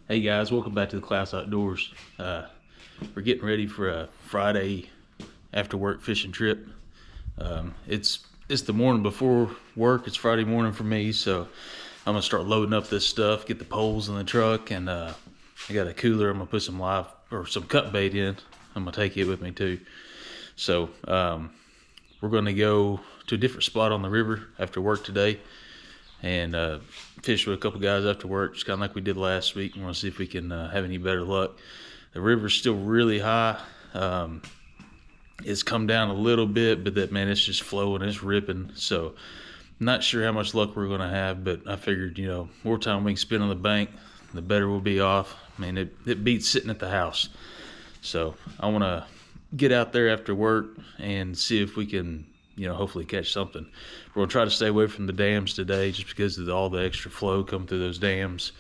Hey guys, welcome back to the Class Outdoors. We're getting ready for a Friday after work fishing trip. It's the morning before work. It's Friday morning for me, so I'm gonna start loading up this stuff. Get the poles in the truck, and I got a cooler. I'm gonna put some live or some cut bait in. I'm gonna take it with me too. So we're gonna go to a different spot on the river after work today, and fish with a couple guys after work, just kind of like we did last week. We want to see if we can have any better luck. The river's still really high. It's come down a little bit, but it's just flowing, it's ripping. So not sure how much luck we're going to have, but I figured, more time we can spend on the bank, the better we'll be off. It beats sitting at the house. So I want to get out there after work and see if we can hopefully catch something. We're going to try to stay away from the dams today just because of all the extra flow coming through those dams.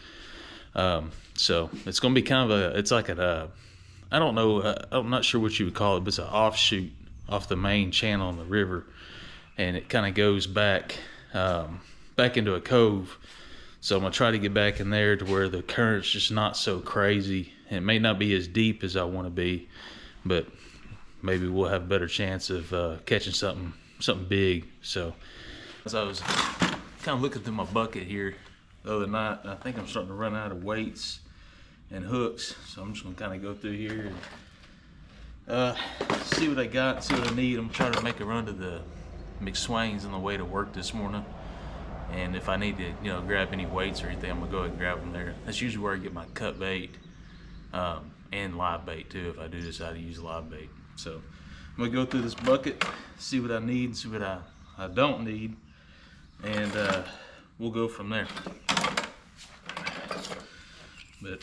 So it's going to be kind of I don't know, I'm not sure what you would call it, but it's an offshoot off the main channel on the river. And it kind of goes back into a cove. So I'm going to try to get back in there to where the current's just not so crazy. It may not be as deep as I want to be, but maybe we'll have a better chance of catching something big. So as I was kind of looking through my bucket here the other night, I think I'm starting to run out of weights and hooks. So I'm just gonna kind of go through here and see what I got, see what I need. I'm trying to make a run to the McSwain's on the way to work this morning. And if I need to, grab any weights or anything, I'm gonna go ahead and grab them there. That's usually where I get my cut bait and live bait too, if I do decide to use live bait. So I'm gonna go through this bucket, see what I need, see what I don't need, and we'll go from there. But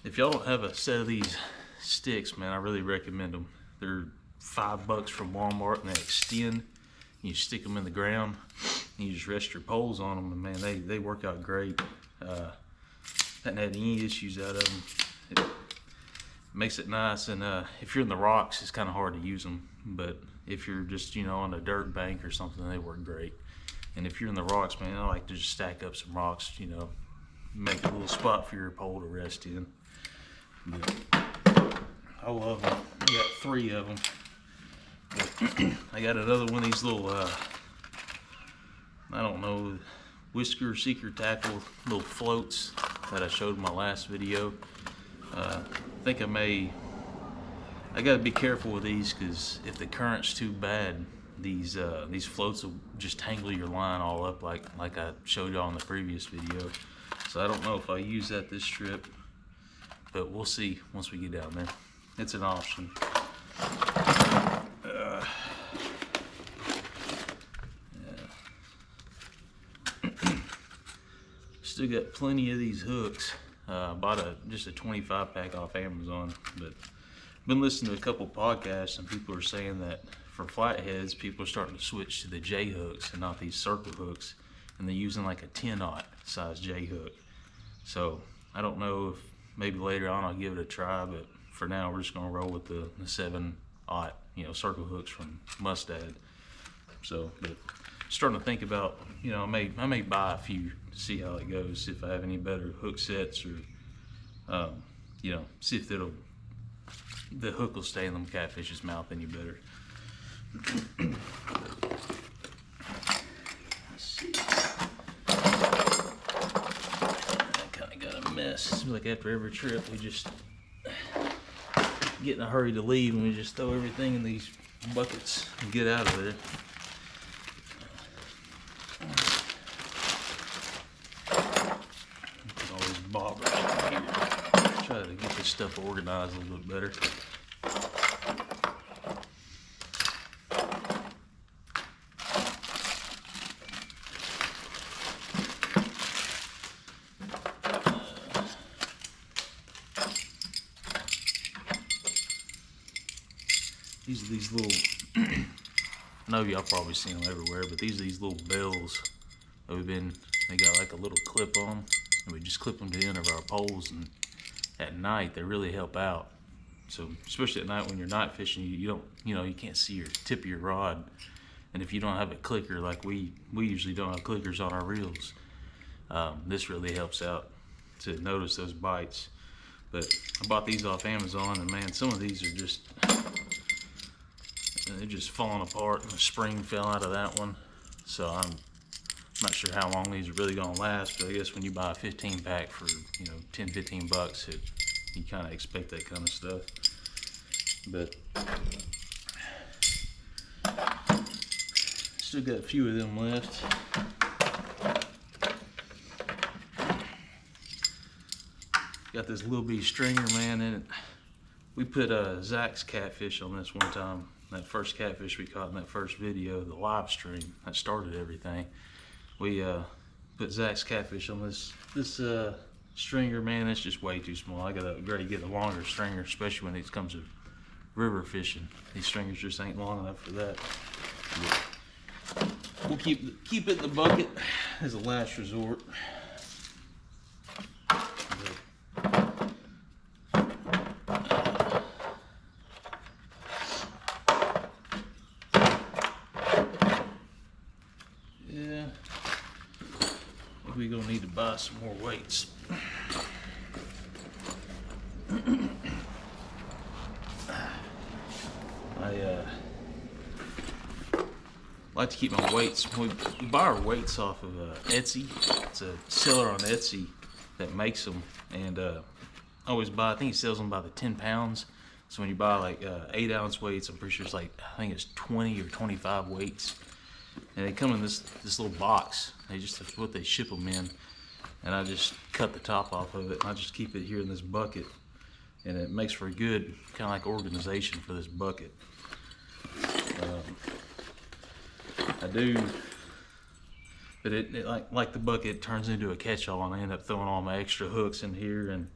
if y'all don't have a set of these sticks, man, I really recommend them. They're $5 from Walmart, and they extend. You stick them in the ground, and you just rest your poles on them, and man, they work out great. Haven't had any issues out of them. It makes it nice, and if you're in the rocks, it's kind of hard to use them. But if you're just on a dirt bank or something, they work great. And if you're in the rocks, man, I like to just stack up some rocks, make a little spot for your pole to rest in. But I love them. I got 3 of them. But I got another one of these little, I don't know, whisker seeker tackle little floats that I showed in my last video. I think I gotta be careful with these, because if the current's too bad, these floats will just tangle your line all up like I showed y'all in the previous video. So I don't know if I use that this trip, but we'll see once we get down there. It's an option. Still got plenty of these hooks. Bought just a 25 pack off Amazon, but been listening to a couple podcasts, and people are saying that for flatheads, people are starting to switch to the J hooks and not these circle hooks, and they're using like a 10-aught size J hook. So I don't know if maybe later on I'll give it a try, but for now we're just gonna roll with the 7-aught, circle hooks from Mustad. So, but starting to think about, I may buy a few to see how it goes, if I have any better hook sets, or see if the hook will stay in the catfish's mouth any better. Let's see. I kind of got a mess. It seems like after every trip we just get in a hurry to leave, and we just throw everything in these buckets and get out of there. All these bobbers here. Try to get this stuff organized a little bit better. These are these little, I know y'all probably seen them everywhere, but these are these little bells that they got like a little clip on them, and we just clip them to the end of our poles, and at night they really help out. So especially at night when you're night fishing, you can't see your tip of your rod, and if you don't have a clicker, like we usually don't have clickers on our reels, this really helps out. to notice those bites. But I bought these off Amazon, and man, some of these are just, they're just falling apart, and the spring fell out of that one. So I'm not sure how long these are really gonna last, but I guess when you buy a 15 pack for, you know, 10, 15 bucks, you kind of expect that kind of stuff. But still got a few of them left. Got this little bitty stringer, man, in it. We put Zach's catfish on this one time. That first catfish we caught in that first video, the live stream, that started everything. We put Zach's catfish on this stringer, man. It's just way too small. I gotta upgrade, get a longer stringer, especially when it comes to river fishing. These stringers just ain't long enough for that. But we'll keep it in the bucket as a last resort. Yeah, we're gonna need to buy some more weights. I like to keep my weights. We buy our weights off of Etsy. It's a seller on Etsy that makes them, and I always buy. I think he sells them by the 10 pounds. So when you buy like 8-ounce weights, I'm pretty sure it's like, I think it's 20 or 25 weights, and they come in this little box. That's what they ship them in, and I just cut the top off of it, and I just keep it here in this bucket, and it makes for a good kind of like organization for this bucket. I do, but it like the bucket turns into a catch-all, and I end up throwing all my extra hooks in here and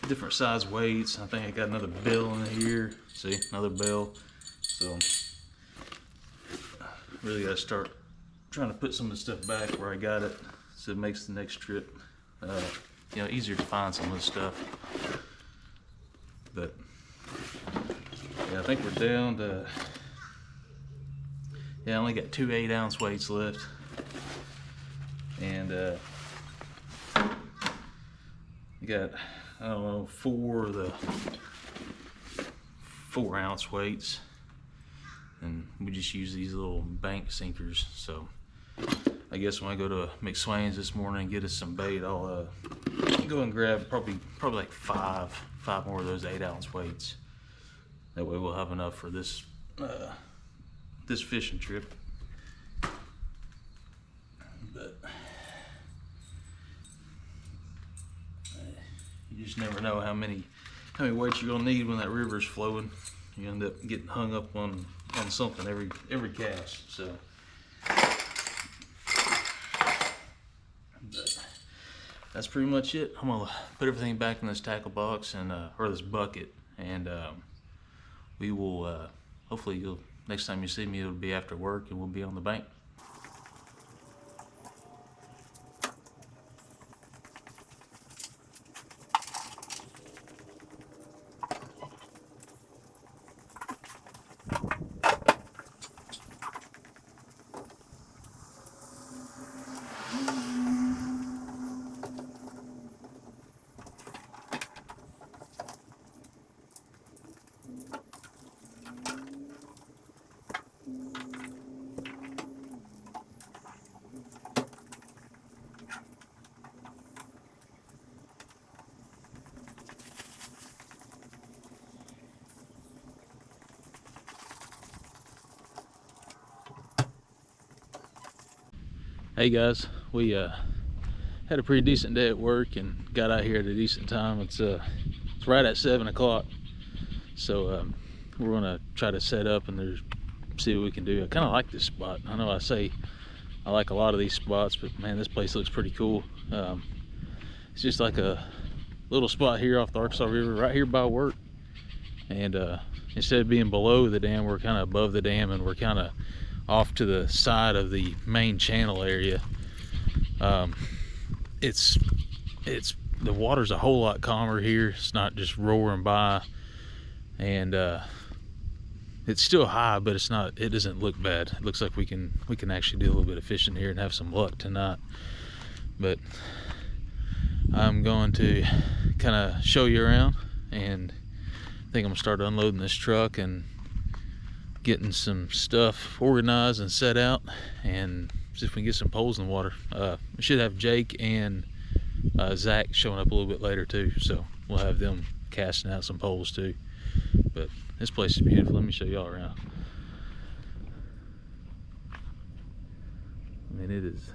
different size weights. I think I got another bell in here. See, another bell. So really got to start trying to put some of the stuff back where I got it, so it makes the next trip, you know, easier to find some of the stuff. But yeah, I think we're down to, yeah, I only got 2 8-ounce weights left, and got, I don't know, 4 of the 4-ounce weights, and we just use these little bank sinkers. So I guess when I go to McSwain's this morning and get us some bait, I'll go and grab probably like 5 more of those 8-ounce weights. That way we'll have enough for this this fishing trip. But you just never know how many weights you're gonna need when that river's flowing. You end up getting hung up on something every cast. So but that's pretty much it. I'm gonna put everything back in this tackle box and or this bucket, and we will hopefully next time you see me, it'll be after work, and we'll be on the bank. Hey guys, we had a pretty decent day at work and got out here at a decent time. It's right at 7 o'clock, so we're gonna try to set up and see what we can do. I kind of like this spot. I know I say I like a lot of these spots, but man, this place looks pretty cool. It's just like a little spot here off the Arkansas River, right here by work, and instead of being below the dam, we're kind of above the dam, and we're kind of off to the side of the main channel area. It's the water's a whole lot calmer here. It's not just roaring by, and it's still high, but it doesn't look bad. It looks like we can actually do a little bit of fishing here and have some luck tonight. But I'm going to kind of show you around, and I think I'm gonna start unloading this truck and getting some stuff organized and set out, and see if we can get some poles in the water. We should have Jake and Zach showing up a little bit later too, so we'll have them casting out some poles too. But this place is beautiful. Let me show y'all around. I mean, it is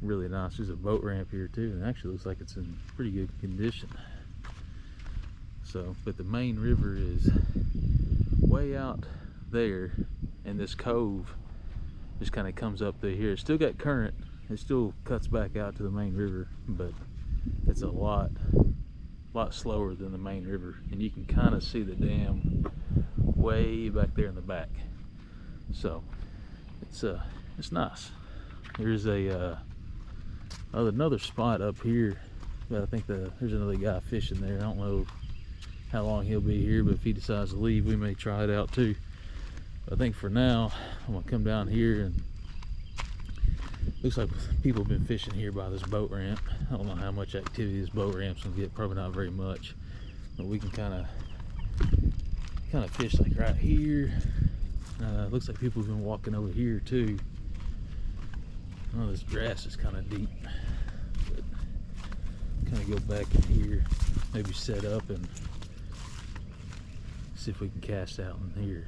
really nice. There's a boat ramp here too, and it actually looks like it's in pretty good condition. So, but the main river is way out there, and this cove just kind of comes up through here. It's still got current. It still cuts back out to the main river, but it's a lot slower than the main river, and you can kind of see the dam way back there in the back. So it's nice. There's another spot up here, but I think there's another guy fishing there. I don't know how long he'll be here, but if he decides to leave, we may try it out too. But I think for now, I'm gonna come down here, and looks like people have been fishing here by this boat ramp. I don't know how much activity this boat ramp's gonna get, probably not very much, but we can kind of fish like right here. Looks like people have been walking over here too. Oh, this grass is kind of deep, but kind of go back in here, maybe set up and see if we can cast out in here.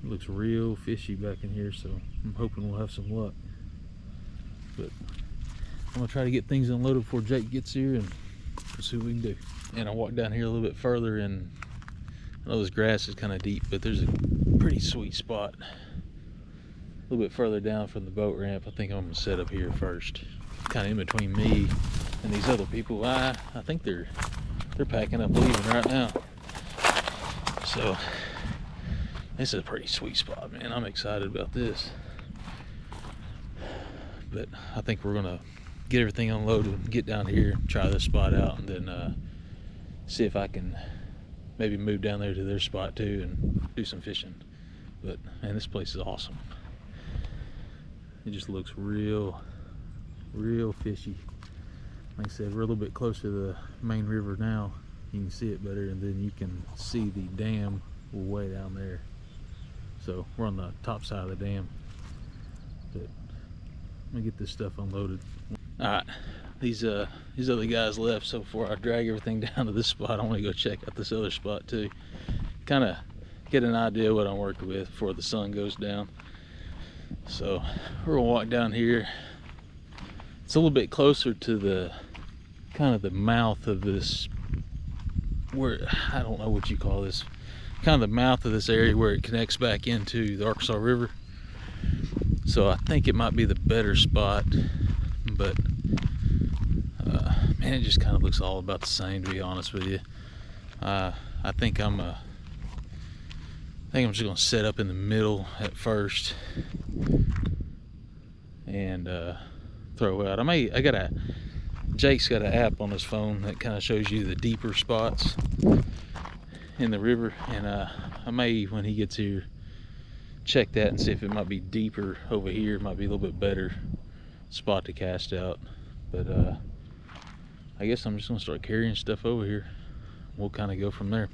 It looks real fishy back in here, so I'm hoping we'll have some luck. But I'm gonna try to get things unloaded before Jake gets here, and we'll see what we can do. And I walk down here a little bit further, and I know this grass is kind of deep, but there's a pretty sweet spot a little bit further down from the boat ramp. I think I'm gonna set up here first, kind of in between me and these other people. I think they're packing up leaving right now. So this is a pretty sweet spot, man. I'm excited about this. But I think we're gonna get everything unloaded, get down here, try this spot out, and then see if I can maybe move down there to their spot too and do some fishing. But man, this place is awesome. It just looks real fishy. Like I said, we're a little bit closer to the main river now. You can see it better, and then you can see the dam way down there. So we're on the top side of the dam. But I'm gonna get this stuff unloaded. All right, these other guys left, so before I drag everything down to this spot, I want to go check out this other spot too. Kind of get an idea what I'm working with before the sun goes down. So we're gonna walk down here. It's a little bit closer to the kind of the mouth of this, where I don't know what you call this, kind of the mouth of this area where it connects back into the Arkansas River. So I think it might be the better spot, but man, it just kind of looks all about the same, to be honest with you. I think I'm just gonna set up in the middle at first and throw out. Jake's got an app on his phone that kind of shows you the deeper spots in the river, and I may, when he gets here, check that and see if it might be deeper over here. It might be a little bit better spot to cast out. But I guess I'm just gonna start carrying stuff over here. We'll kind of go from there.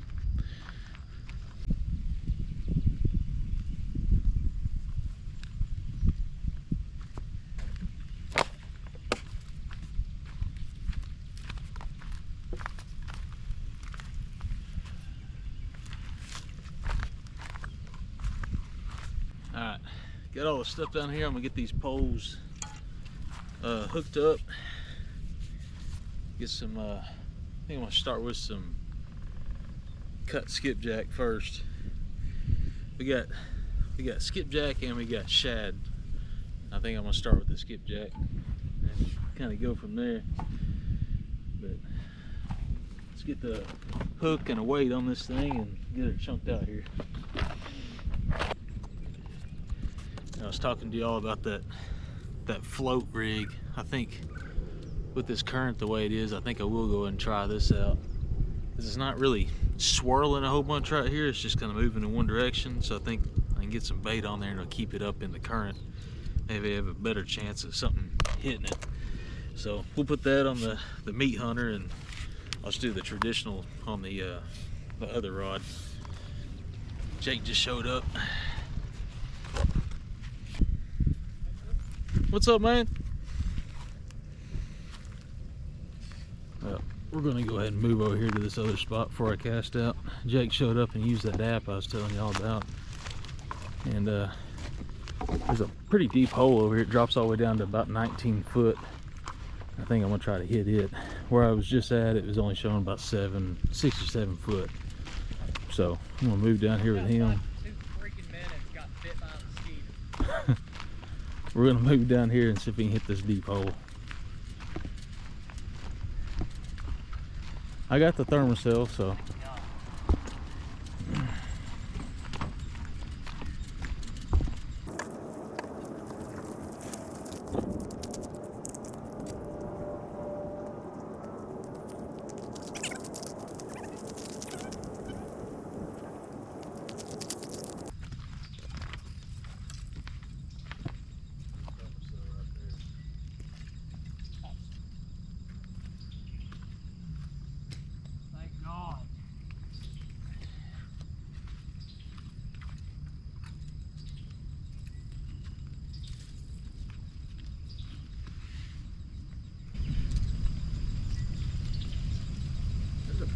Alright, got all the stuff down here. I'm gonna get these poles hooked up. Get some, I think I'm gonna start with some cut skipjack first. We got skipjack and we got shad. I think I'm gonna start with the skipjack and kind of go from there. But let's get the hook and a weight on this thing and get it chunked out here. I was talking to y'all about that float rig. I think with this current the way it is, I think I will go ahead and try this out. This is not really swirling a whole bunch right here. It's just kind of moving in one direction. So I think I can get some bait on there and it'll keep it up in the current. Maybe have a better chance of something hitting it. So we'll put that on the meat hunter, and I'll just do the traditional on the other rod. Jake just showed up. What's up, man? Well, we're gonna go ahead and move over here to this other spot before I cast out. Jake showed up and used that app I was telling y'all about. And there's a pretty deep hole over here. It drops all the way down to about 19 foot. I think I'm gonna try to hit it. Where I was just at, it was only showing about 6 or 7 foot. So I'm gonna move down here with him. Like 2 freaking minutes, got bit by a mosquito. We're gonna move down here and see if we can hit this deep hole. I got the thermocell, so.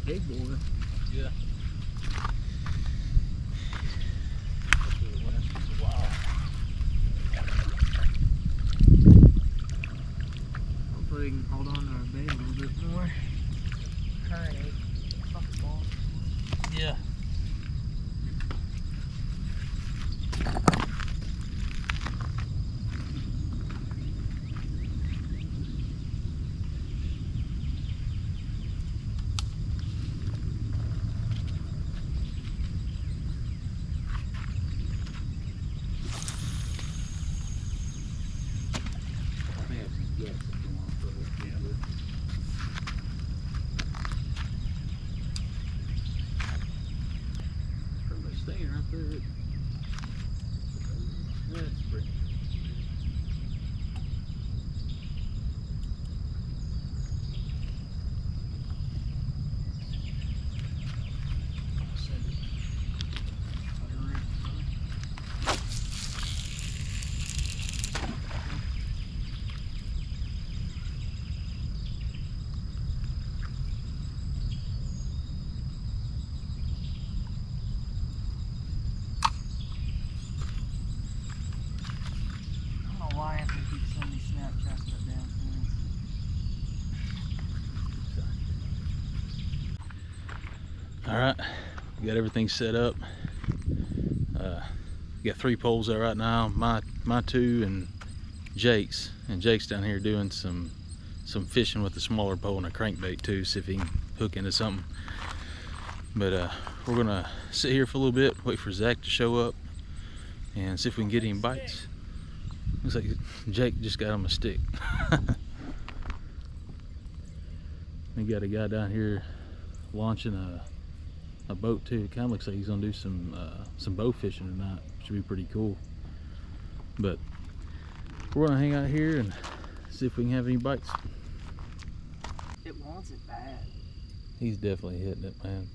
Big boy. Yeah. Hopefully we can hold on to our bait a little bit more. Current fucking ball. Yeah. Staying right there. That's pretty. Why I have to keep sending these Snapchats that damn thing. All right, we got everything set up. We got 3 poles there right now. My 2 and Jake's. And Jake's down here doing some fishing with a smaller pole and a crankbait too, see if he can hook into something. But we're gonna sit here for a little bit, wait for Zach to show up, and see if we can get any bites. Looks like Jake just got him a stick. We got a guy down here launching a boat too. It kind of looks like he's gonna do some bow fishing tonight. Should be pretty cool. But we're gonna hang out here and see if we can have any bites. It wants it bad. He's definitely hitting it, man.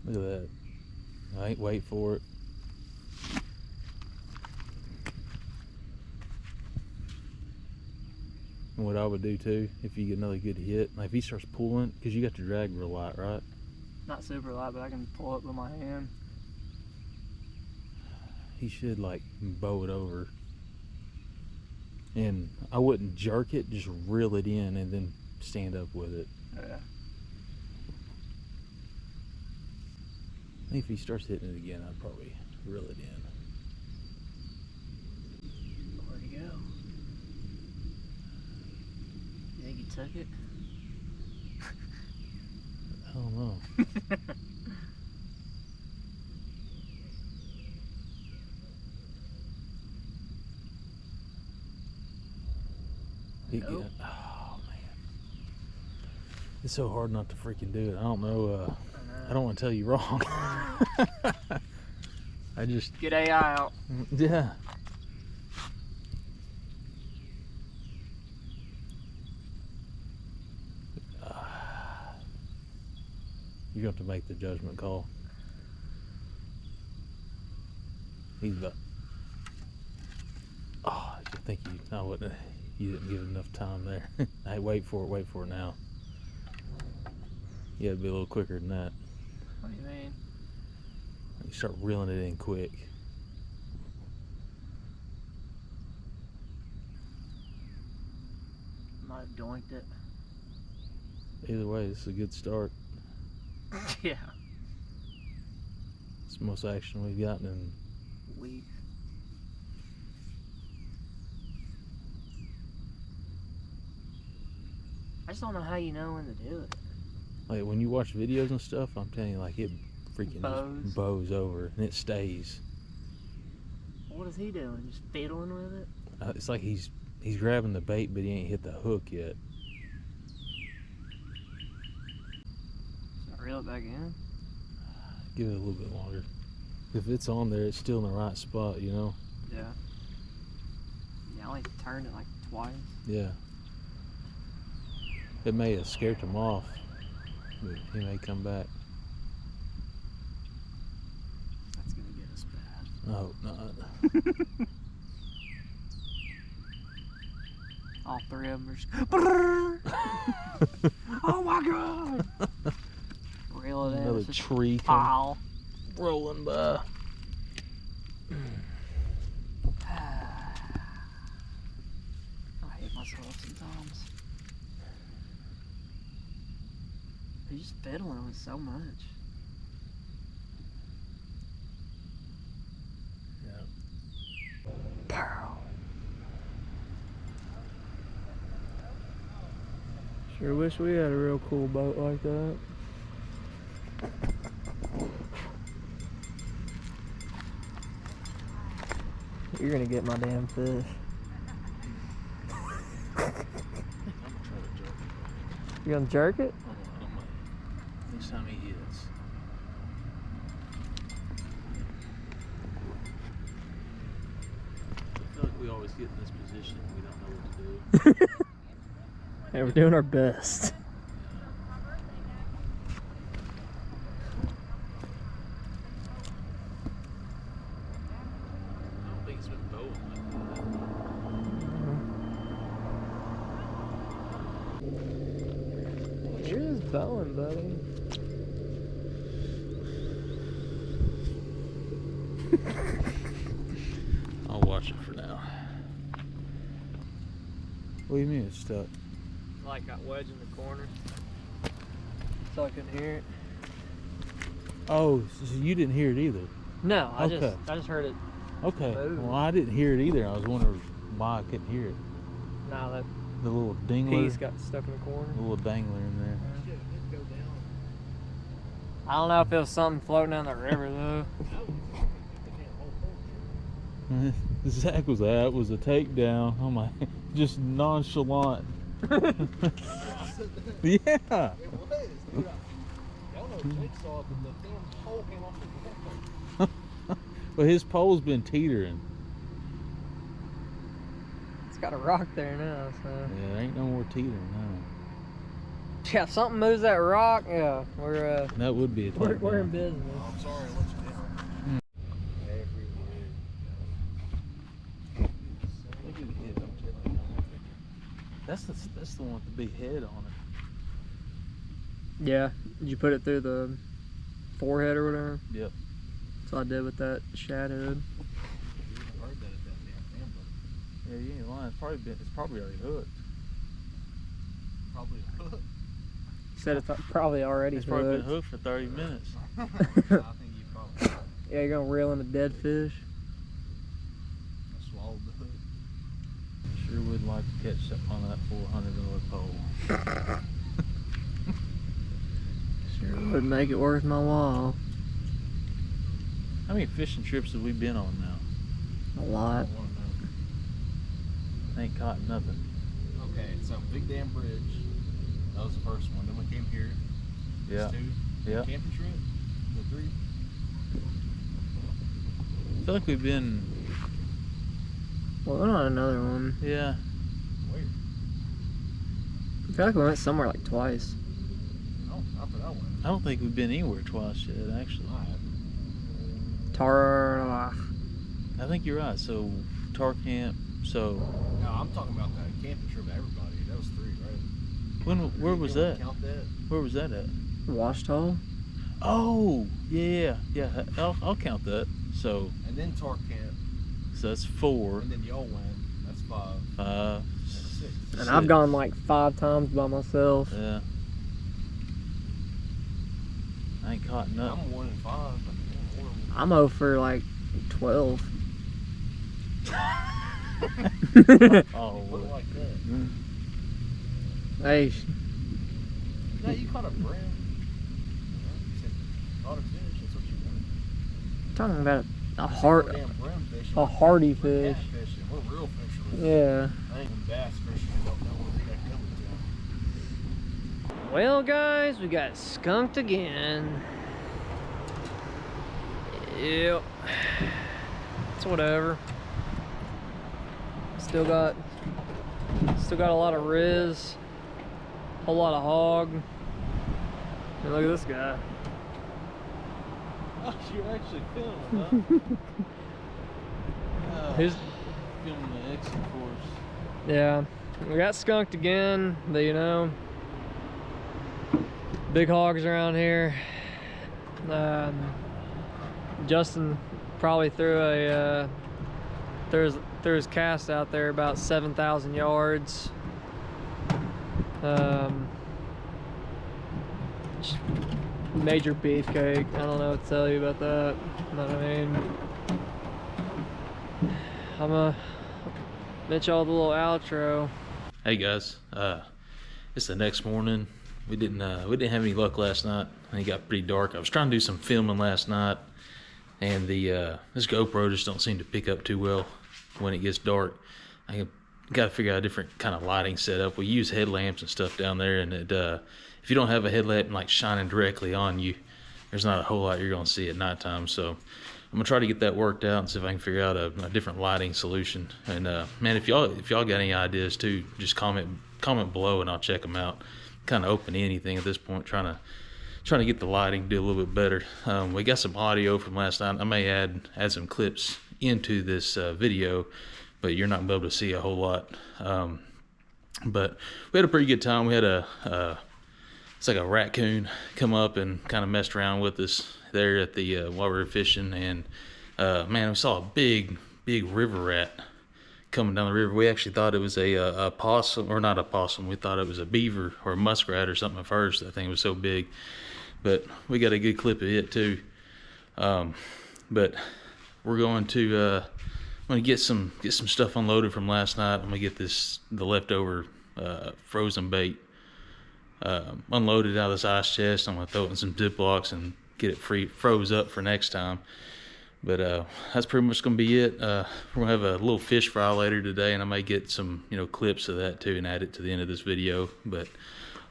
Look at that. I ain't wait for it. And what I would do too, if you get another good hit, like if he starts pulling, because you got to drag real light, right? Not super light, but I can pull up with my hand. He should like bow it over. And I wouldn't jerk it, just reel it in and then stand up with it. Yeah. I think if he starts hitting it again, I'd probably reel it in. Where'd he go? You think he took it? I don't know. Nope. Oh man, it's so hard not to freaking do it. I don't know. I don't want to tell you wrong. I just get AI out. Yeah. You have to make the judgment call. He's about. Oh, I think I wouldn't. You didn't give it enough time there. Hey, wait for it now. You gotta be a little quicker than that. What do you mean? You start reeling it in quick. Might have doinked it. Either way, this is a good start. Yeah. It's the most action we've gotten in Weeks. I just don't know how you know when to do it. like when you watch videos and stuff. I'm telling you, like it freaking just bows over and it stays. What is he doing? Just fiddling with it? It's like he's grabbing the bait, but he ain't hit the hook yet. Should I reel it back in? Give it a little bit longer. If it's on there, it's still in the right spot, you know? Yeah. Yeah, I only turned it like twice. Yeah. It may have scared him off, but he may come back. That's gonna get us bad. I hope not. All three of them are just oh my god! Reel it in. Another It's just tree pile. rolling by. I hate myself sometimes. You're just fiddling with so much. Yeah. Pow. Sure wish we had a real cool boat like that. You're gonna get my damn fish. You gonna jerk it? Next time he hits. I feel like we always get in this position and we don't know what to do. Yeah, we're doing our best. I don't think it's been bowing like that. You're just bowing, buddy. I'll watch it for now. What do you mean it's stuck? Like got wedged in the corner, so I couldn't hear it. Oh, so you didn't hear it either? No, I Okay. just heard it. Okay. Move. Well, I didn't hear it either. I was wondering why I couldn't hear it. Now that The little dingler. piece got stuck in the corner. The little dangler in there. I don't know if it was something floating down the river though. Zach was that was a takedown. I'm like, just nonchalant. Yeah. It was, dude. Y'all know jigsaw, but the damn pole came off the ground. But his pole's been teetering. It's got a rock there now, so. Yeah, there ain't no more teetering now. Yeah, if something moves that rock, yeah, we're That would be a takedown. we're in business. Oh, I'm sorry, I let you down. That's the one with the big head on it. Yeah. Did you put it through the forehead or whatever? Yep. That's what I did with that shad head. Yeah, you ain't lying. It's probably already hooked. Probably a hook. You said it's probably already It's probably been hooked. hooked for 30 minutes. I think you probably Yeah, you're gonna reel in a dead fish. swallowed the hook. Sure would like to catch something on that $400 pole. Sure would make it worth my while. How many fishing trips have we been on now? A lot. I wanna know. Ain't caught nothing. Okay, so Big Dam Bridge. That was the first one. Then we came here. Yeah. That's two. Yeah. Camping trip. The three. I feel like we've been, Well, we went on another one. yeah. Where? I feel like we went somewhere like twice. I don't Not that I went. I don't think we've been anywhere twice yet, actually. I have. Tar. I think you're right. So, Tar Camp. So, No, I'm talking about that camping trip with everybody. That was 3, right? where was that? Count that? Where was that at? Washita. Oh, yeah. I'll count that. So, And then Tar Camp. so that's 4. And then y'all went. That's 5. 5. That's 6. And I've gone like 5 times by myself. Yeah. I ain't caught nothing. I'm 1 and 5. I'm 0 for like 12. Oh, Put it well. like that. Hey, No, you caught a brim. You said caught a fish. That's what you wanted. talking about a We're damn brim fishing. a hardy We're fish. cat fishing. We're real fishermen. Yeah. I ain't even bass fishing. I don't know where they got coming to. Well, guys, we got skunked again. Yep. It's whatever. Still got a lot of riz, a whole lot of hog. And look at this guy. Oh, you're actually filming, huh? Who's filming the exit course. Yeah, we got skunked again. But you know, big hogs around here. Justin probably threw his cast out there about 7,000 yards. Major beefcake. I don't know what to tell you about that. You know what I mean? I'm gonna mention y'all the little outro. Hey guys, it's the next morning. We didn't have any luck last night. It got pretty dark. I was trying to do some filming last night, and this GoPro just don't seem to pick up too well when it gets dark. I got to figure out a different kind of lighting setup. We use headlamps and stuff down there, and if you don't have a headlamp like shining directly on you, there's not a whole lot you're gonna see at nighttime. So I'm gonna try to get that worked out and see if I can figure out a different lighting solution. And man, if y'all got any ideas too, just comment below and I'll check them out. Kind of open to anything at this point. Trying to get the lighting do a little bit better. We got some audio from last night. I may add some clips into this video, but you're not gonna be able to see a whole lot. But we had a pretty good time. We had it's like a raccoon come up and kind of messed around with us there at the while we were fishing, and man, we saw a big river rat coming down the river. We actually thought it was a possum, or not a possum. We thought it was a beaver or a muskrat or something at first. That thing was so big, but we got a good clip of it too. But we're going to get some stuff unloaded from last night. I'm gonna get the leftover frozen bait unloaded out of this ice chest. I'm gonna throw it in some Ziplocs and get it froze up for next time. But that's pretty much gonna be it. We're gonna have a little fish fry later today, and I may get some clips of that too and add it to the end of this video. But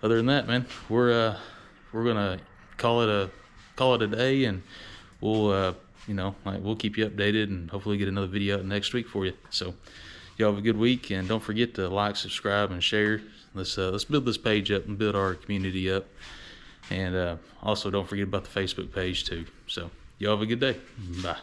other than that, man, we're gonna call it a day, and we'll we'll keep you updated and hopefully get another video out next week for you. So y'all have a good week, and don't forget to like, subscribe, and share. Let's build this page up and build our community up, and also don't forget about the Facebook page too. So y'all have a good day. Bye.